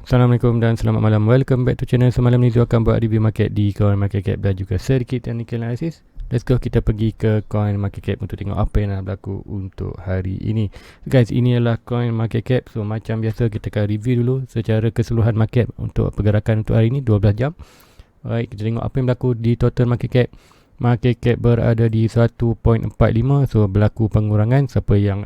Assalamualaikum dan selamat malam. Welcome back to channel. Semalam ni Zul akan buat review market di coin market cap dan juga sedikit technical analysis. Let's go, kita pergi ke coin market cap untuk tengok apa yang nak berlaku untuk hari ini. Guys, ini adalah coin market cap. So macam biasa kita akan review dulu secara keseluruhan market untuk pergerakan untuk hari ini 12 jam. Alright, kita tengok apa yang berlaku di total market cap. Market cap berada di 1.45. So berlaku pengurangan. Siapa yang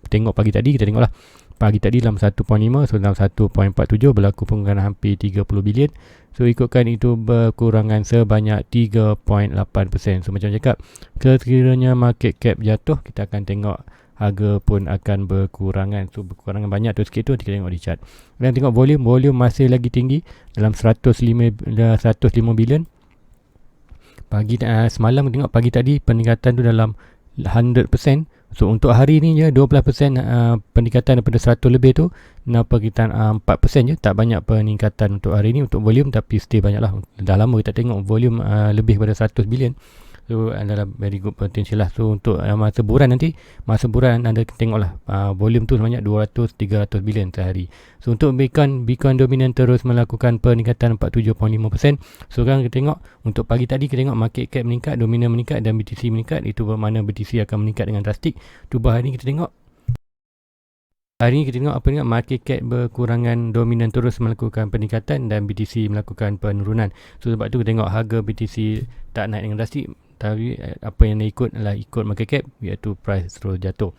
tengok pagi tadi, kita tengoklah pagi tadi dalam 1.5, so dalam 1.47 berlaku pengurangan hampir 30 bilion. So ikutkan itu berkurangan sebanyak 3.8%. So macam cakap, sekiranya market cap jatuh, kita akan tengok harga pun akan berkurangan. So berkurangan banyak tu sikit tu kita tengok di chart. Dan tengok volume masih lagi tinggi dalam 105 bilion. Pagi semalam tengok pagi tadi peningkatan tu dalam 100%. So untuk hari ni je 12% peningkatan daripada 100 lebih tu. Kenapa kita 4% je, tak banyak peningkatan untuk hari ni untuk volume, tapi still banyak lah. Dah lama kita tengok volume lebih pada 100 bilion. So adalah very good potential lah. So untuk masa bulan nanti, masa bulan anda tengok lah volume tu sebanyak 200-300 bilion sehari. So untuk Bitcoin dominan terus melakukan peningkatan 47.5%. So sekarang kita tengok untuk pagi tadi kita tengok market cap meningkat, dominan meningkat dan BTC meningkat. Itu bermakna BTC akan meningkat dengan drastik. Tu hari ni kita tengok. Hari ni kita tengok apa ni, market cap berkurangan, dominan terus melakukan peningkatan dan BTC melakukan penurunan. So sebab tu kita tengok harga BTC tak naik dengan drastik, tapi apa yang dia ikut adalah ikut market cap, iaitu price terus jatuh.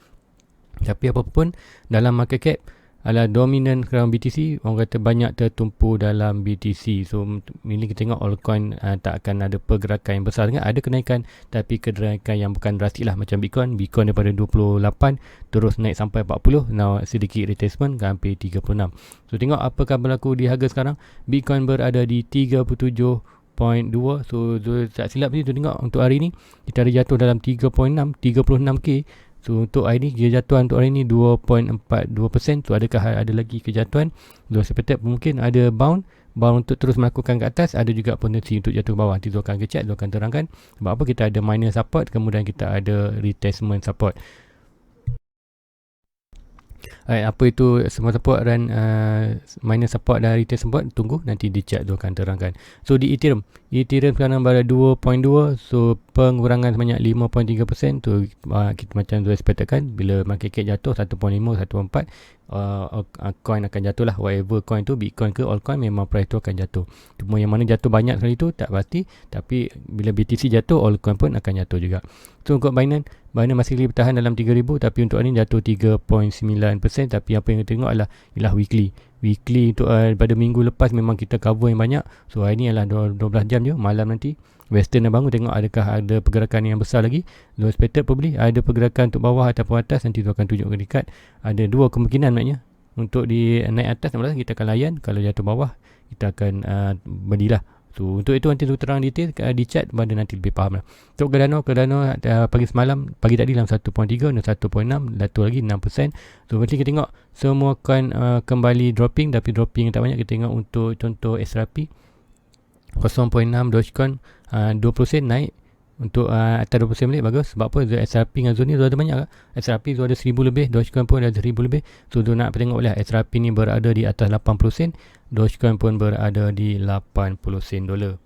Tapi apapun dalam market cap adalah dominan sekarang BTC, orang kata banyak tertumpu dalam BTC. So ini kita tengok altcoin tak akan ada pergerakan yang besar sangat, ada kenaikan tapi kenaikan yang bukan drastik lah macam Bitcoin daripada 28 terus naik sampai 40, now sedikit retracement ke hampir 36. So tengok apakah berlaku di harga sekarang. Bitcoin berada di 37.2. So tak silap ni tu tengok untuk hari ni kita ada jatuh dalam 36k. So untuk hari ni kejatuhan untuk hari ni 2.42%. So adakah ada lagi kejatuhan? So expected mungkin ada bound untuk terus melakukan ke atas, ada juga potensi untuk jatuh ke bawah. Nanti Zul akan kecek, Zul akan terangkan sebab apa kita ada minor support, kemudian kita ada retracement support. Apa itu semua support dan minor support dan retail support, tunggu nanti di chat tu akan terangkan. So di Ethereum sekarang berada 2.2. so pengurangan sebanyak 5.3%. tu kita macam tu expectkan, bila market cap jatuh 1.5 1.4 coin akan jatuh lah. Whatever coin tu, Bitcoin ke altcoin, memang price tu akan jatuh. Cuma yang mana jatuh banyak sekali tu tak pasti, tapi bila BTC jatuh, altcoin pun akan jatuh juga. So untuk Binance masih lagi bertahan dalam 3,000, tapi untuk hari ni jatuh 3.9%. Tapi apa yang kita tengok ialah weekly untuk pada minggu lepas memang kita cover yang banyak. So hari ni adalah 12 jam je, malam nanti Western dah bangun, tengok adakah ada pergerakan yang besar lagi. Low expected probably ada pergerakan untuk bawah ataupun atas. Nanti tu akan tunjukkan dekat. Ada dua kemungkinan maknanya. Untuk di naik atas kita akan layan, kalau jatuh bawah kita akan belilah. So untuk itu nanti tu terang detail di chat, pada nanti lebih faham lah. So Cardano pagi tadi dalam 1.3 dan 1.6, jatuh lagi 6%. So nanti kita tengok semua coin kembali dropping, tapi dropping yang tak banyak. Kita tengok untuk contoh SRP 0.6 Dogecoin 20 sen naik. Untuk atas 20 sen balik bagus. Sebab apa? SRP dengan Zul ni ada banyak kan? SRP tu ada 1000 lebih, Dogecoin pun ada 1000 lebih. So tu nak tengok boleh SRP ni berada di atas 80 sen, Dogecoin pun berada di 80 sen dolar.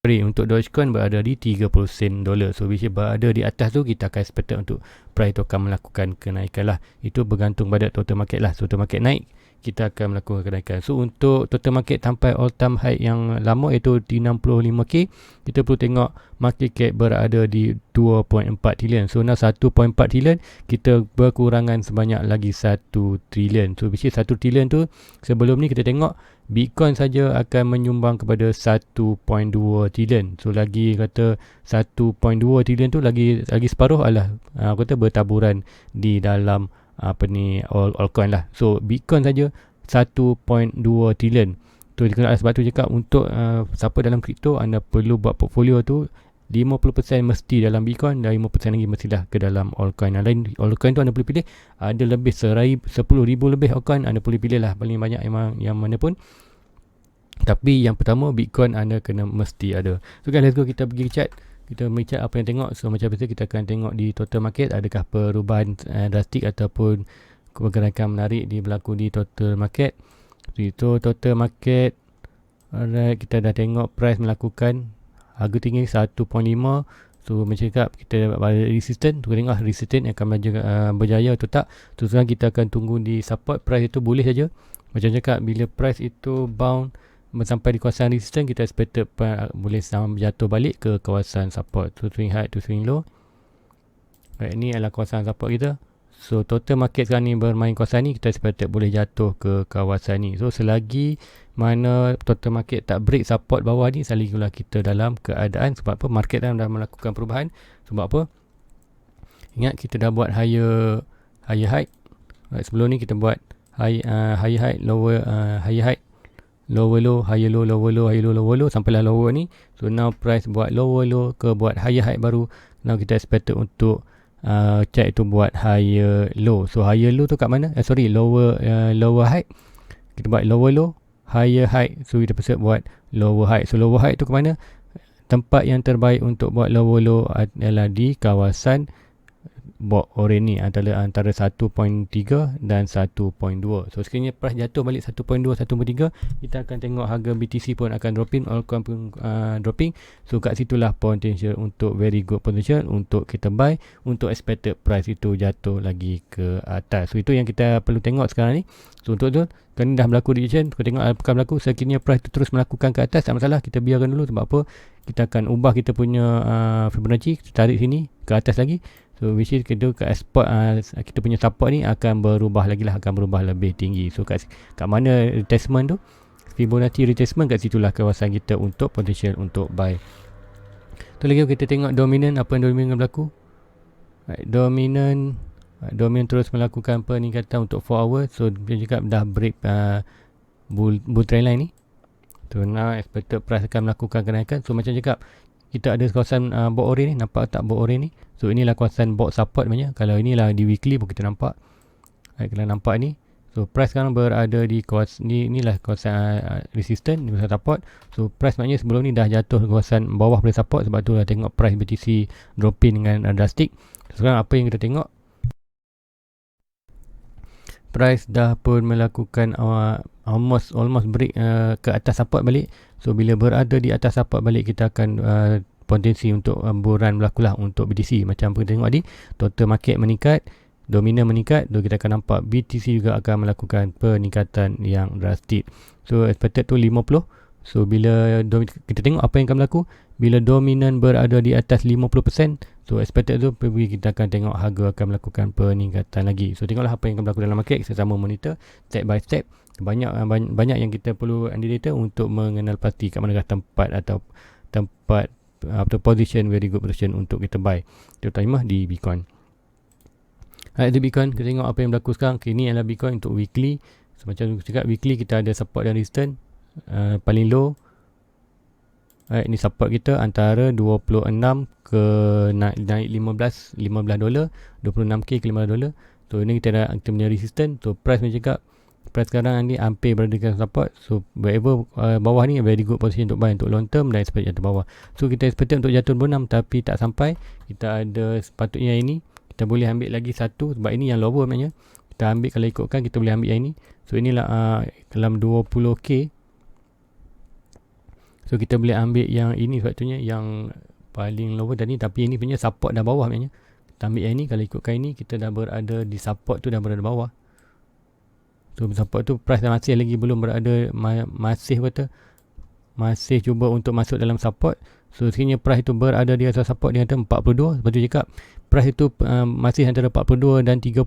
Untuk Dogecoin berada di 30 sen dolar. So bila berada di atas tu, kita akan expect untuk price tu akan melakukan kenaikan lah. Itu bergantung pada total market lah. So total market naik, kita akan melakukan kenaikan. So untuk total market sampai all time high yang lama iaitu di 65k, kita perlu tengok market cap berada di 2.4 trilion. So now 1.4 trilion, kita berkurangan sebanyak lagi 1 trilion. So which is 1 trilion tu, sebelum ni kita tengok Bitcoin saja akan menyumbang kepada 1.2 trilion. So lagi kata 1.2 trilion tu lagi separuh adalah kata bertaburan di dalam altcoin lah. So Bitcoin saja 1.2 trilion. Tu sebab tu cakap untuk siapa dalam kripto, anda perlu buat portfolio tu 50% mesti dalam Bitcoin dan 5% lagi mestilah ke dalam altcoin. Lain altcoin tu anda boleh pilih, ada lebih 10,000 lebih altcoin, anda boleh pilih lah paling banyak yang mana pun. Tapi yang pertama Bitcoin anda kena mesti ada. So guys, let's go, kita pergi chat. Kita melihat apa yang tengok. So macam biasa kita akan tengok di total market adakah perubahan drastik ataupun pergerakan menarik berlaku di total market. Itu total market. Alright, kita dah tengok price melakukan harga tinggi 1.5. So macam cakap, kita dapat resistance. Kita tengok resistance akan berjaya atau tak. So sekarang kita akan tunggu di support. Price itu boleh saja. Macam cakap, bila price itu bound sampai di kawasan resistance, kita expected boleh jatuh balik ke kawasan support. So swing high to swing low. Right, ini adalah kawasan support kita. So total market sekarang ni bermain kawasan ni, kita expected boleh jatuh ke kawasan ni. So selagi mana total market tak break support bawah ni, selagi kita dalam keadaan. Sebab apa? Market dah melakukan perubahan. Sebab apa? Ingat, kita dah buat higher high. Right, sebelum ni kita buat higher high, lower higher high, lower low, higher low, lower low, higher low, lower low, sampailah lower ni. So now price buat lower low ke buat higher high baru. Now kita expected untuk check itu buat higher low. So higher low tu kat mana? Lower high. Kita buat lower low, higher high. So kita pasal buat lower high. So lower high tu ke mana? Tempat yang terbaik untuk buat lower low adalah di kawasan box orange ni, antara 1.3 dan 1.2. So sekiranya price jatuh balik 1.2, 1.3, kita akan tengok harga BTC pun akan dropping, altcoin pun dropping. So kat situlah potential untuk very good potential untuk kita buy, untuk expected price itu jatuh lagi ke atas. So itu yang kita perlu tengok sekarang ni. So untuk tu, kan dah berlaku rejection, kita tengok apa akan berlaku. Sekiranya price itu terus melakukan ke atas, tak masalah, kita biarkan dulu. Sebab apa? Kita akan ubah kita punya Fibonacci, kita tarik sini ke atas lagi. So which is kita kat spot kita punya support ni akan berubah lagi lah, akan berubah lebih tinggi. So kat mana retestment tu, Fibonacci retestment, kat situlah kawasan kita untuk potential untuk buy. Tu lagi kita tengok dominant, apa yang dominant berlaku. Dominant terus melakukan peningkatan untuk 4 hour. So dia cakap dah break bull trend line ni. So now expected price akan melakukan kenaikan. So macam cakap, kita ada kawasan box orange ni, nampak tak box orange ni? So inilah kawasan box support banyak. Kalau inilah di weekly pun kita nampak. Kalau nampak ni, so price sekarang berada di kawasan ni, inilah kawasan resistance, ni kawasan support. So price maknanya sebelum ni dah jatuh ke kawasan bawah pada support. Sebab tu dah tengok price BTC dropping dengan drastic. Sekarang apa yang kita tengok, price dah pun melakukan almost break ke atas support balik. So bila berada di atas support balik, kita akan potensi untuk buran berlaku lah untuk BTC. Macam kita tengok tadi, total market meningkat, dominan meningkat. So kita akan nampak BTC juga akan melakukan peningkatan yang drastik. So expected tu 50. So bila kita tengok apa yang akan berlaku bila dominan berada di atas 50%. So expected tu kita akan tengok harga akan melakukan peningkatan lagi. So tengoklah apa yang akan berlaku dalam market. Kita sama monitor step by step. Banyak yang kita perlu indicator untuk mengenal pasti kat manakah tempat atau position, very good position untuk kita buy, terutama di Bitcoin. Di Bitcoin, kita tengok apa yang berlaku sekarang. Ini adalah Bitcoin untuk weekly. So macam cakap, weekly kita ada support dan resistance. Paling low, ini support kita antara 26 ke naik 15 dolar, 26k ke $15. So ini kita punya resistance. So price macam cakap, price sekarang ni hampir berada di support. So wherever bawah ni very good position untuk buy untuk long term, dan expect jatuh bawah. So kita expect untuk jatuh 26 tapi tak sampai. Kita ada sepatutnya ini kita boleh ambil lagi satu, sebab ini yang lower maknanya. Kita ambil, kalau ikutkan kita boleh ambil yang ini. So inilah dalam 20k. So kita boleh ambil yang ini, sepatutnya yang paling lower tadi, tapi ini punya support dah bawah maknanya. Kita ambil yang ini, kalau ikutkan ini kita dah berada di support tu, dah berada bawah. So support tu price dah masih lagi belum berada, masih cuba untuk masuk dalam support. So sekiranya price itu berada di atas support, dia kata 42. Lepas tu cakap price itu masih antara 42 dan 30.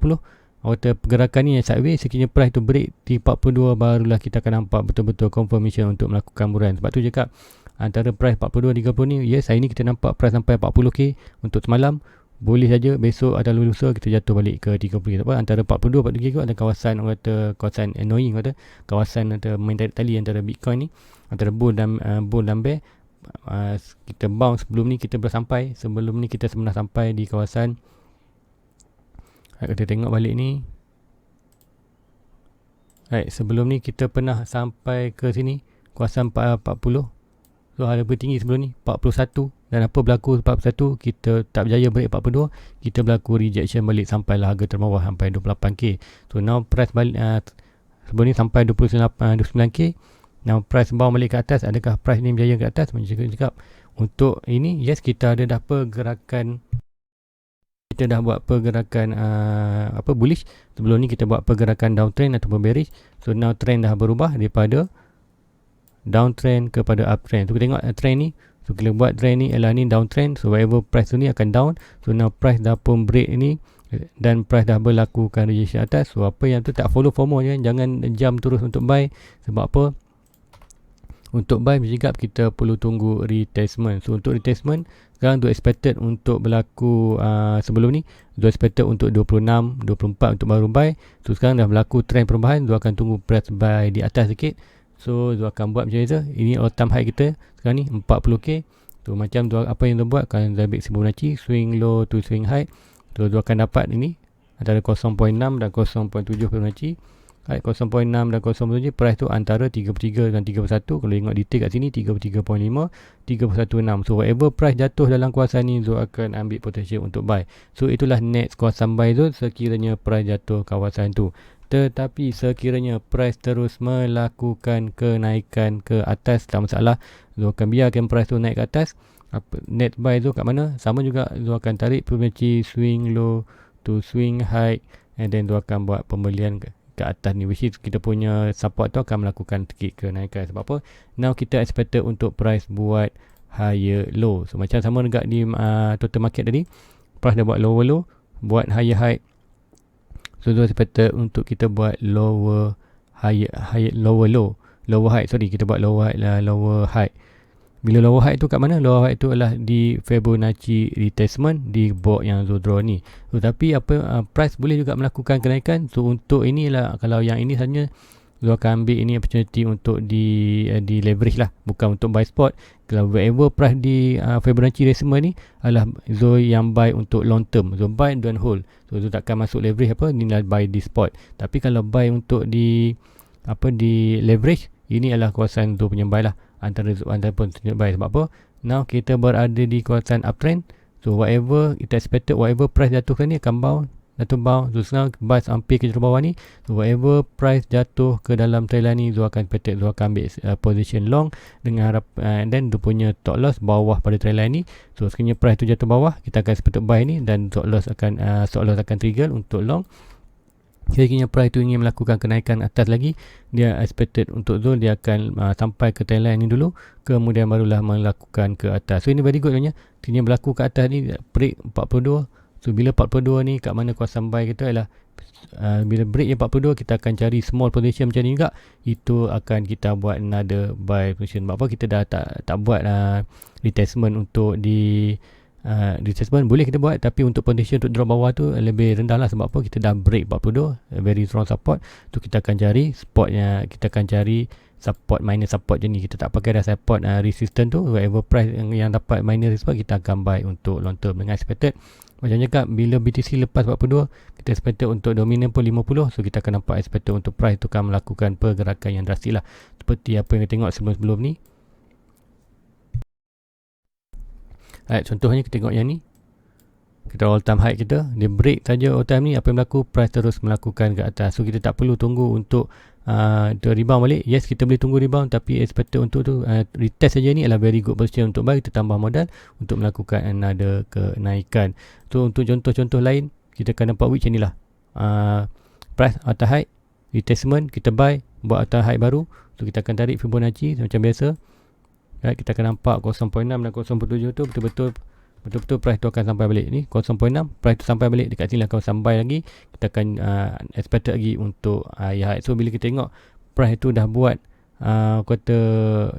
Waktu pergerakan ni yang sideways, sekiranya price tu break di 42, barulah kita akan nampak betul-betul confirmation untuk melakukan buruan. Sebab tu cakap antara price 42-30 ni, yes, hari ni kita nampak price sampai 40k untuk semalam. Boleh saja besok atau lusa kita jatuh balik ke 30k. Apa, antara 42-43k tu ada kawasan annoying, kawasan atau main tali antara Bitcoin ni, antara bull dan bear. Kita bounce sebelum ni, kita sampai di kawasan, kita tengok balik ni. Sebelum ni kita pernah sampai ke sini, kawasan 40. So harga tinggi sebelum ni 41 Dan apa berlaku 41, kita tak berjaya break 42, kita berlaku rejection balik sampailah harga terbawah sampai 28k. So now price balik sebelum ni sampai 29k. Now price bounce balik ke atas. Adakah price ni berjaya ke atas? Macam saya cakap, untuk ini yes, kita ada dah pergerakan, kita dah buat pergerakan bullish. Sebelum ni kita buat pergerakan downtrend ataupun bearish. So now trend dah berubah daripada downtrend kepada uptrend. So kita tengok trend ni. So kita buat trend ni ialah ni downtrend. So whatever price tu ni akan down. So now price dah pun break ni dan price dah berlakukan rejection atas. So apa yang tu tak follow FOMO je, jangan jump terus untuk buy. Sebab apa? Untuk buy bercakap kita perlu tunggu retestment. So untuk retestment sekarang tu expected untuk berlaku sebelum ni tu expected untuk 26, 24 untuk baru buy. So sekarang dah berlaku trend perubahan, tu akan tunggu price buy di atas sikit. So tu akan buat macam ni. Ini all time high kita sekarang ni 40k. So macam tu apa yang tu buat, akan ambil Fibonacci swing low to swing high. So tu akan dapat ini antara 0.6 dan 0.7 Fibonacci. 0.6 dan 0.7 price tu antara 33 dan 31. Kalau tengok detail kat sini 33.5, 31.6. So whatever price jatuh dalam kawasan ni, Zul akan ambil potential untuk buy. So itulah next kawasan buy Zul sekiranya price jatuh kawasan tu. Tetapi sekiranya price terus melakukan kenaikan ke atas, tak masalah, Zul akan biarkan price tu naik ke atas. Net buy Zul kat mana? Sama juga, Zul akan tarik Fibonacci swing low to swing high, and then Zul akan buat pembelian ke atas ni, which is kita punya support tu akan melakukan sedikit kenaikan. Sebab apa? Now kita expected untuk price buat higher low. So macam sama dekat di total market tadi, price dah buat lower low, buat higher high. So tu expected untuk kita buat lower lower low, lower high. Sorry, kita buat lower high lah, lower high. Bila lower high tu kat mana? Lower high tu adalah di Fibonacci retracement di box yang Zul draw ni. So tapi apa price boleh juga melakukan kenaikan. So untuk inilah, kalau yang ini saja Zul akan ambil ini opportunity untuk di leverage lah, bukan untuk buy spot. Kalau whatever price di Fibonacci retracement ni adalah Zul yang buy untuk long term. So buy dan hold. So Zul takkan masuk leverage apa, ni lah buy di spot. Tapi kalau buy untuk di leverage, ini adalah kawasan Zul punya buy lah, antara pun buy. Sebab apa? Now kita berada di kawasan uptrend. So whatever kita expected, whatever price jatuhkan ni akan bounce, So sekarang buy sampai ke bawah ni. So whatever price jatuh ke dalam trend line ni, Zul akan expected, Zul akan ambil position long dengan harap, and then dia punya top loss bawah pada trend line ni. So sekiranya price tu jatuh bawah, kita akan expected buy ni, dan top loss akan trigger untuk long. Sekiranya price tu ingin melakukan kenaikan atas lagi, dia expected untuk Zul, dia akan sampai ke trend line ni dulu, kemudian barulah melakukan ke atas. So ini very good sebenarnya. Sekiranya berlaku ke atas ni, break 42. So bila 42 ni kat mana kawasan buy kita ialah bila break yang 42, kita akan cari small position macam ni juga. Itu akan kita buat another buy position. Sebab apa? Kita dah tak buat retestment untuk di retestment boleh kita buat, tapi untuk position untuk drop bawah tu lebih rendah lah. Sebab apa? Kita dah break 42, very strong support tu. Kita akan cari spotnya, kita akan cari support minus support je ni. Kita tak pakai dah support resistance tu. Whatever price yang dapat minus support, kita akan buy untuk long term dengan expected. Macam cakap, bila BTC lepas 42, kita expected untuk dominant pun 50. So kita akan nampak expected untuk price tu akan melakukan pergerakan yang drastik lah, seperti apa yang kita tengok sebelum-sebelum ni. Contohnya kita tengok yang ni, kita all time high kita, dia break saja all time ni, apa yang berlaku? Price terus melakukan ke atas. So kita tak perlu tunggu untuk rebound balik. Yes, kita boleh tunggu rebound, tapi expected untuk tu retest saja ni adalah very good position untuk buy. Kita tambah modal untuk melakukan another kenaikan. So untuk contoh-contoh lain, kita akan nampak which ni lah, price atas high, retestment, kita buy, buat atas high baru. So kita akan tarik Fibonacci macam biasa. Kita akan nampak 0.6 dan 0.7 tu betul-betul price tu akan sampai balik ni 0.6, price tu sampai balik dekat sini lah kawasan buy lagi. Kita akan expected lagi untuk high. So bila kita tengok price tu dah buat kata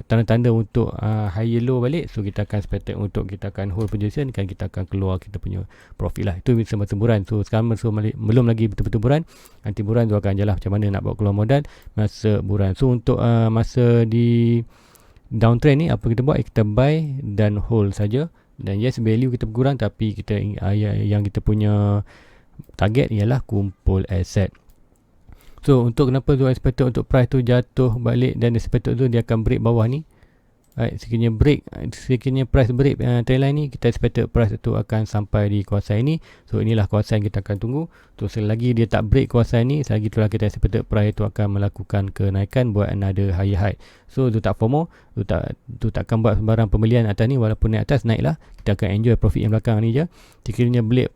tanda-tanda untuk higher low balik, so kita akan expected untuk kita akan hold position, kan kita akan keluar kita punya profit lah. Itu masa buran. So sekarang belum lagi betul-betul buran. Nanti buran tu akan jalan macam mana nak buat keluar modal masa buran. So untuk masa di downtrend ni, apa kita buat? Kita buy dan hold saja. Dan yes, value kita berkurang, tapi kita yang kita punya target ialah kumpul aset. So untuk kenapa Zul expected untuk price tu jatuh balik dan expected tu dia akan break bawah ni. sekiranya price break trendline ni, kita expected price itu akan sampai di kawasan ini. So inilah kawasan kita akan tunggu. So selagi dia tak break kawasan ini, selagi itulah kita expected price itu akan melakukan kenaikan buat another higher high. So tu tak FOMO, tu takkan buat sembarang pembelian atas ni. Walaupun naik atas, naiklah, kita akan enjoy profit yang belakang ni je. Sekiranya break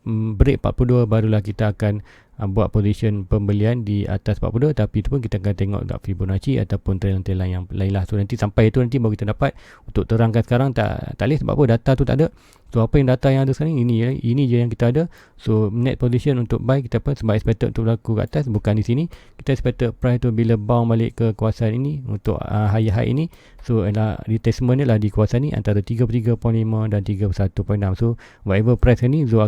42, barulah kita akan buat position pembelian di atas 42. Tapi itu pun kita akan tengok tak Fibonacci ataupun trend-trend yang lain lah. So nanti sampai itu, nanti baru kita dapat. Untuk terangkan sekarang tak boleh, sebab apa, data tu tak ada. So apa yang data yang ada sekarang ini je yang kita ada. So net position untuk buy kita pun sebab expected untuk berlaku ke atas, bukan di sini. Kita expected price tu bila bounce balik ke kawasan ini untuk higher high ini. So retracement dia lah di kawasan ni antara 33.5 dan 31.6. So whatever price ni, Zul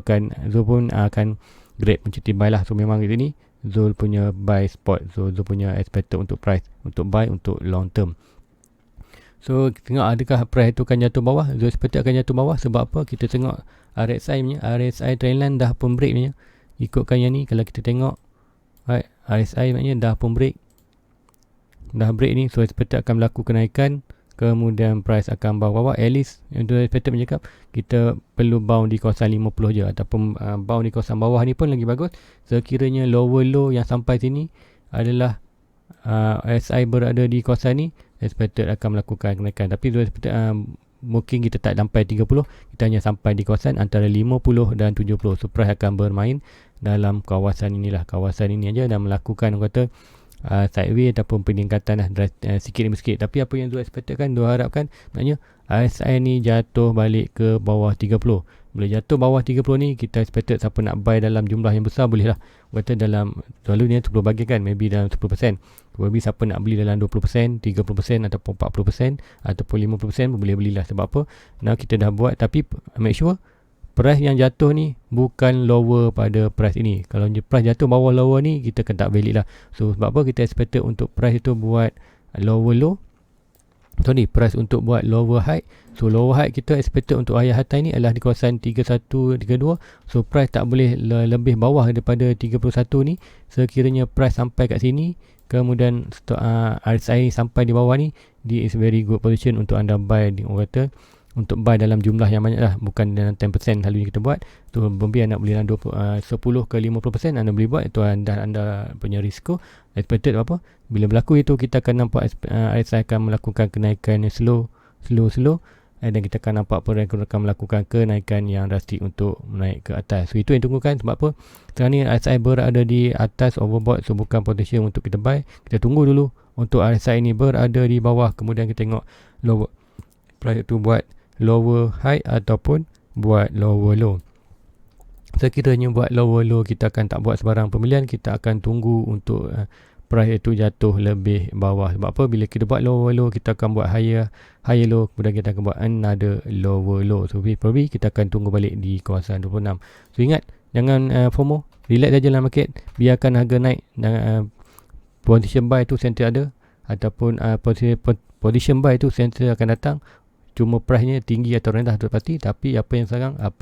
pun akan grab mencuti buy lah. So memang ini Zul punya buy spot. So Zul punya expected untuk price untuk buy untuk long term. So tengok adakah price tu akan jatuh bawah. Zul expected akan jatuh bawah. Sebab apa? Kita tengok RSI trendline dah pun break punya. Ikutkan yang ni, kalau kita tengok RSI maknanya dah pun break. Dah break ni. So expected akan berlaku kenaikan. Kemudian price akan bawah-bawah. At least untuk expected bercakap, kita perlu bound di kawasan 50 je. Ataupun bound di kawasan bawah ni pun lagi bagus. Sekiranya lower low yang sampai sini adalah RSI berada di kawasan ni, expected akan melakukan kenaikan. Tapi expected mungkin kita tak sampai 30, kita hanya sampai di kawasan antara 50 dan 70. So price akan bermain dalam kawasan inilah, kawasan ini aja, dan melakukan kata sideways ataupun peningkatan sikit demi sikit. Tapi apa yang Zul expectkan, Zul harapkan maknanya RSI ni jatuh balik ke bawah 30. Bila jatuh bawah 30 ni, kita expected siapa nak buy dalam jumlah yang besar boleh lah. Kata dalam, selalu ni 10 bagi kan, maybe dalam 10%. Maybe siapa nak beli dalam 20%, 30% ataupun 40% ataupun 50% boleh belilah. Sebab apa? Now kita dah buat, tapi make sure price yang jatuh ni bukan lower pada price ini. Kalau price jatuh bawah lower ni, kita akan tak valid lah. So sebab apa? Kita expected untuk price itu buat lower low. So ni price untuk buat lower high. So lower high kita expected untuk higher high ni adalah di kawasan 31, 32. So price tak boleh lebih bawah daripada 31 ni. Sekiranya price sampai kat sini, kemudian RSI sampai di bawah ni, this is very good position untuk anda buy. Orang kata untuk buy dalam jumlah yang banyak lah, bukan dalam 10% selalunya kita buat. Tu maybe anda beli dalam 10 ke 50% anda boleh buat. Itu anda punya risiko. Expected apa? Bila berlaku itu, kita akan nampak RSI akan melakukan kenaikan yang slow, dan kita akan nampak pergerakan akan melakukan kenaikan yang drastik untuk naik ke atas. So itu yang tunggukan. Sebab apa? Sekarang ni RSI berada di atas overbought, so bukan potential untuk kita buy. Kita tunggu dulu untuk RSI ini berada di bawah, kemudian kita tengok lower price itu buat lower high ataupun buat lower low. Sekiranya buat lower low, kita akan tak buat sebarang pembelian. Kita akan tunggu untuk price itu jatuh lebih bawah. Sebab apa? Bila kita buat lower low, kita akan buat higher low, kemudian kita akan buat another lower low. So probably kita akan tunggu balik di kawasan 26. So ingat, jangan FOMO, relax saja dalam market, biarkan harga naik. Position buy tu center ada, ataupun position buy tu center akan datang. Cuma price nya tinggi atau rendah tu pasti. Tapi apa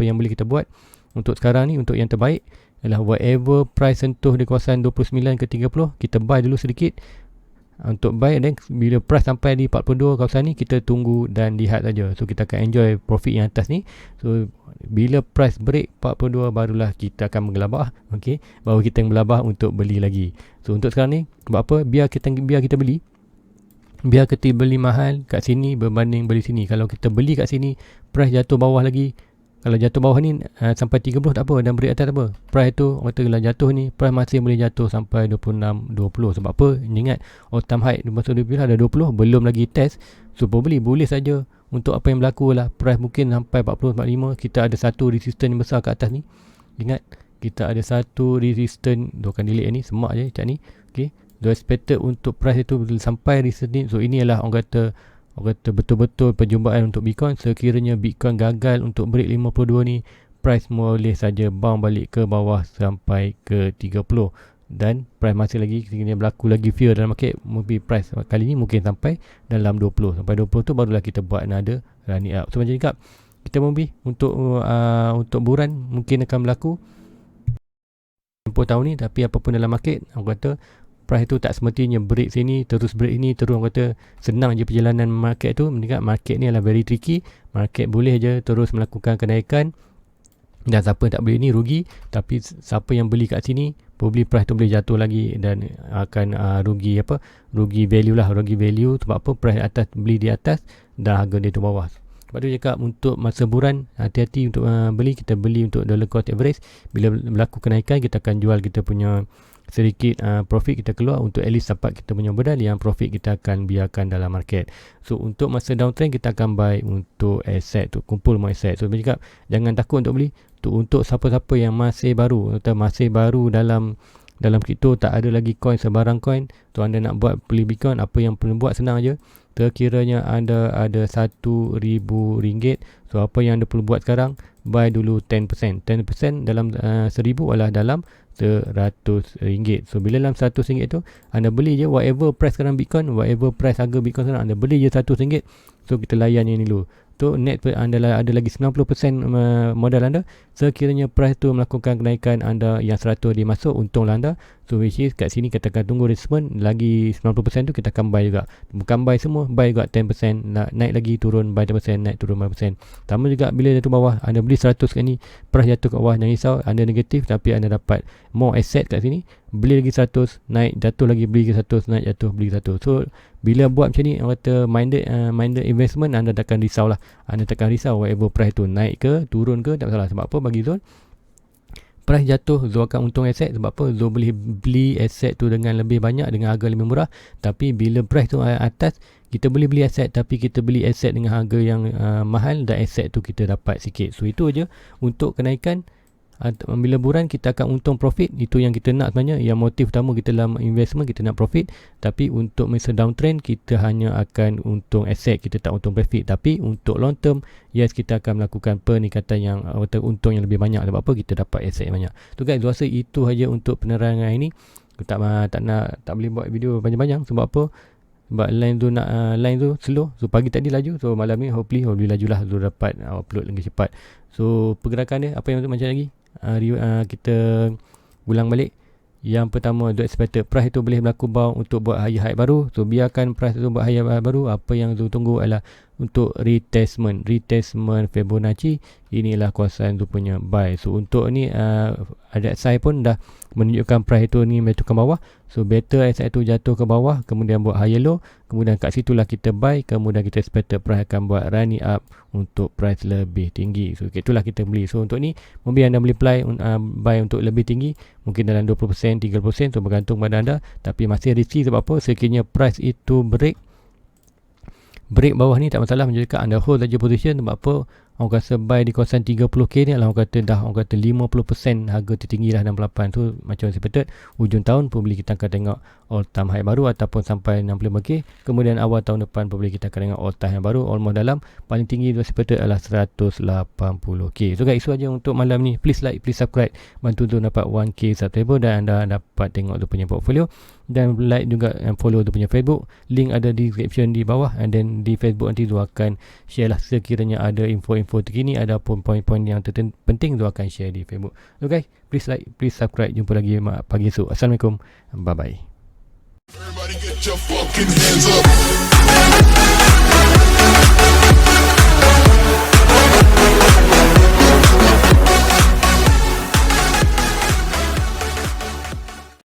yang boleh kita buat untuk sekarang ni, untuk yang terbaik adalah whatever price sentuh di kawasan 29 ke 30, kita buy dulu sedikit untuk buy. Dan bila price sampai di 42 kawasan ni, kita tunggu dan lihat saja. So kita akan enjoy profit yang atas ni. So bila price break 42, barulah kita akan menggelabah. Okay, baru kita menggelabah untuk beli lagi. So untuk sekarang ni, sebab apa? Biar kita beli, biar kita beli mahal kat sini berbanding beli sini. Kalau kita beli kat sini, price jatuh bawah lagi. Kalau jatuh bawah ni sampai 30 tak apa, dan break atas tak apa. Price tu orang kata kalau jatuh ni, price masih boleh jatuh sampai 26, 20. Sebab apa? Ingat, all time high masa dia ada 20, belum lagi test. So boleh saja. Untuk apa yang berlaku lah, price mungkin sampai 40, 45, kita ada satu resistance yang besar kat atas ni. Ingat, kita ada satu resistance. Akan delete ni, semak je kat ni. Okay, the expected untuk price itu sampai resistance ni. So ini adalah orang kata betul-betul perjumpaan untuk Bitcoin. Sekiranya Bitcoin gagal untuk break 52 ni, price boleh saja bounce balik ke bawah sampai ke 30. Dan price masih lagi, sekiranya berlaku lagi fear dalam market, mungkin price kali ni mungkin sampai dalam 20. Sampai 20 tu barulah kita buat another running up. So macam cakap, kita mungkin untuk buran mungkin akan berlaku tempoh tahun ni. Tapi apapun dalam market, aku kata price tu tak semestinya break sini terus break ini terus. Orang kata senang je perjalanan market tu. Mengingat market ni adalah very tricky. Market boleh je terus melakukan kenaikan dan siapa yang tak beli ni rugi, tapi siapa yang beli kat sini probably price tu boleh jatuh lagi dan akan rugi value lah, rugi value. Sebab apa? Price atas beli di atas dan harga dia tu bawah. Sebab tu cakap untuk masa buran hati-hati untuk beli. Kita beli untuk dollar cost average. Bila berlaku kenaikan kita akan jual kita punya sedikit profit, kita keluar untuk at least dapat kita punya modal. Yang profit kita akan biarkan dalam market. So untuk masa downtrend kita akan buy untuk asset tu, kumpul more asset. So saya cakap jangan takut untuk beli. Untuk siapa-siapa yang masih baru atau masih baru dalam kripto, tak ada lagi coin, sebarang coin tu, anda nak buat beli Bitcoin, apa yang perlu buat senang aja. Sekiranya anda ada RM1,000, so apa yang anda perlu buat sekarang, buy dulu 10%. 10% dalam 1,000 adalah dalam RM100. So bila dalam RM100 tu anda beli je whatever price sekarang Bitcoin, whatever price harga Bitcoin sekarang, anda beli je RM100. So kita layan yang ni dulu. So net anda ada lagi 90% modal anda. Sekiranya price tu melakukan kenaikan, anda yang 100 dia masuk, untunglah anda. So which is kat sini kita akan tunggu retracement, lagi 90% tu kita akan buy juga. Bukan buy semua, buy juga 10%, naik lagi turun buy 10%, naik turun 5%. Sama juga bila jatuh bawah, anda beli 100 kat ni, price jatuh kat bawah, jangan risau, anda negatif tapi anda dapat more asset kat sini. Beli lagi 100, naik, jatuh lagi, beli lagi 100, naik, jatuh, beli 100. So bila buat macam ni, orang kata minded investment, anda takkan risau lah. Anda takkan risau whatever price tu naik ke turun ke, tak masalah. Sebab apa? Bagi Zul, price jatuh, Zul akan untung aset. Sebab apa? Zul boleh beli aset tu dengan lebih banyak, dengan harga lebih murah. Tapi bila price tu atas, kita boleh beli aset, tapi kita beli aset dengan harga yang mahal, dan aset tu kita dapat sikit. So itu aja untuk kenaikan. Bila bulan kita akan untung profit. Itu yang kita nak sebenarnya. Yang motif utama kita dalam investment, kita nak profit. Tapi untuk masa downtrend, kita hanya akan untung aset, kita tak untung profit. Tapi untuk long term, yes, kita akan melakukan peningkatan yang untung yang lebih banyak. Sebab apa? Kita dapat aset yang banyak. So guys, rasa itu saja untuk penerangan ini. Tak boleh buat video panjang-panjang. Sebab apa? Sebab line tu slow. So pagi tadi laju. So malam ni hopefully lajulah. So dapat upload lagi cepat. So pergerakan dia, apa yang untuk macam lagi? Kita ulang balik. Yang pertama, the expected price itu boleh berlaku bound untuk buat high baru. So biarkan price itu buat high baru. Apa yang tu tunggu adalah untuk retestment Fibonacci. Inilah kawasan tu punya buy. So untuk ni ada saya pun dah menunjukkan price itu ni jatuh ke bawah. So better asset itu jatuh ke bawah, kemudian buat high low, kemudian kat situlah kita buy, kemudian kita expected price akan buat running up untuk price lebih tinggi. So itulah kita beli. So untuk ni mungkin anda boleh buy untuk lebih tinggi, mungkin dalam 20%, 30%, so bergantung pada anda. Tapi masih risky. Sebab apa? Sekiranya price itu break bawah ni tak masalah. Menjadi anda hold saja position. Sebab apa? Orang kata buy di kawasan 30k ni adalah orang kata 50% harga tertinggi dah 68. So macam seperti hujung tahun pun boleh kita akan tengok all time high baru ataupun sampai 65k. Kemudian awal tahun depan pun boleh kita akan tengok all time high baru, almost dalam paling tinggi tu seperti adalah 180k. So guys, itu aja untuk malam ni. Please like, please subscribe, bantu tu dapat 1k subscriber dan anda dapat tengok tu punya portfolio. Dan like juga and follow tu punya Facebook. Link ada di description di bawah. And then di Facebook nanti tu akan share lah sekiranya ada info-info terkini, ada pun poin-poin yang penting tu akan share di Facebook. So guys, please like, please subscribe. Jumpa lagi pagi esok. Assalamualaikum. Bye bye. Everybody get your fucking hands up.